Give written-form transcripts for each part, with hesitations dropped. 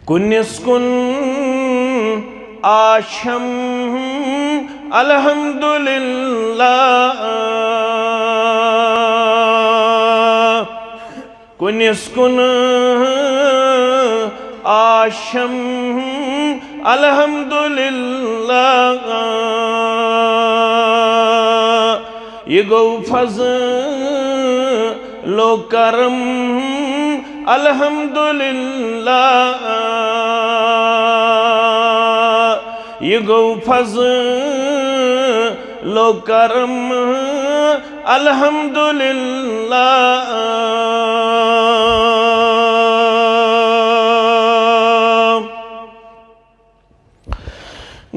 कुनिस कुन आशम अल्हम्दुलिल्लाह, कुनिस कुन आशम अल्हम्दुलिल्लाह। ये गो फज़्लो करम अल्हम्दुलिल्लाह, ये गो फज़्लो करम अल्हम्दुलिल्लाह।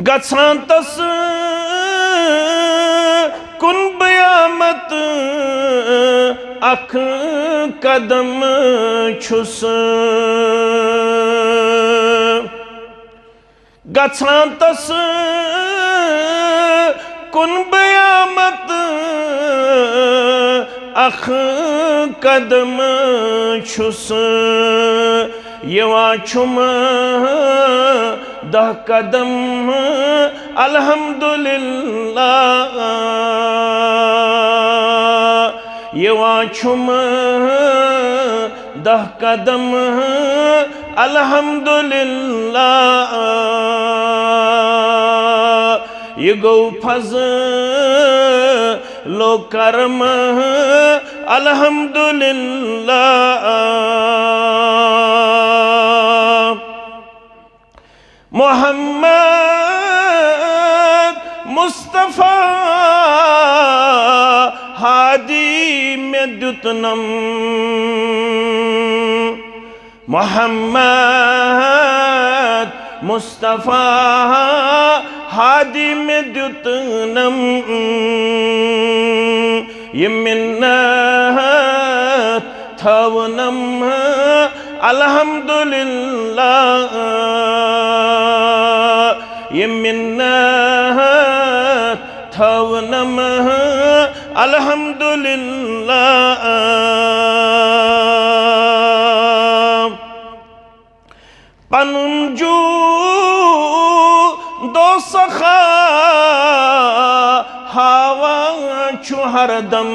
गछां तस कुन बयामत अख कदम छुस, गछां तस कुन बयामत अख कदम छुस। यवां छुम दह कदम अल्हम्दुलिल्लाह, यवां छुम दह कदम अल्हम्दुलिल्लाह। ये गो फज़्लो करम अल्हम्दुलिल्लाह। मोहम्मद मुस्तफ़ा हादी में द्युतनम, मोहम्मद मुस्तफ़ा हादी में द्युतनम। ये मिन्नत थवनम अल्हम्दुलिल्लाह, ये मिन्नत थवनम अल्हम्दुलिल्लाह। पनुन जू दो सखा हवा छु हरदम,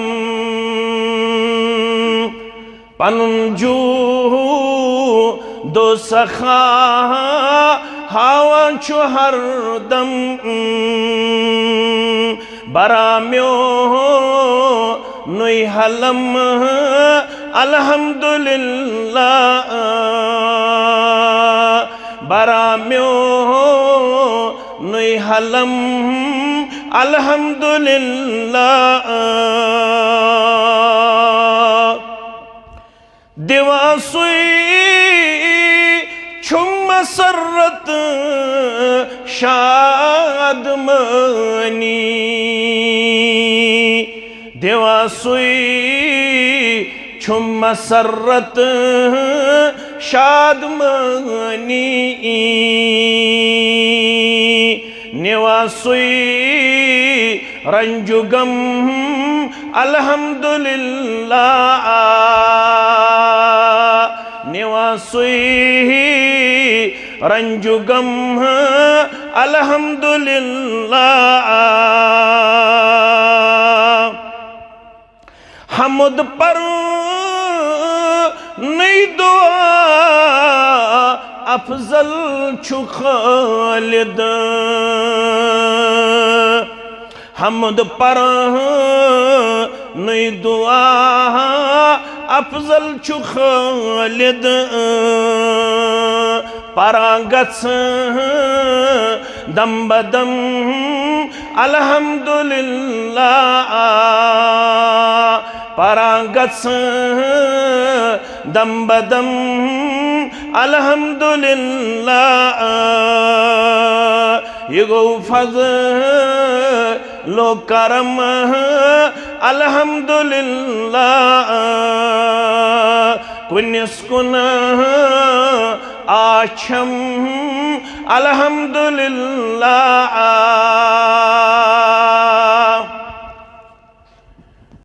पनुन जू दो सखा हवा छु हरदम। बराम्यो नुई हलम अल्हम्दुलिल्लाह, बराम्यो नुई हलम अल्हम्दुलिल्लाह। दिवासुई छुम मसरत शादमनी, दिवासुई छुम मसरत शादमनी। निवासुई रंजुगम अल्हम्दुलिल्लाह, निवासुई रंजुगम अल्हम्दुलिल्लाह। हमुद पर नई दुआ अफजल छु खालिद, हमुद पर नई दुआ अफजल छु खालिद। परागस दम बदम अल्हम्दुलिल्लाह, परागस दम बदम अल्हम्दुलिल्लाह। ये गो फज़्लो करम अल्हम्दुलिल्लाह। कुनिस कुन आशम अल्हम्दुलिल्लाह।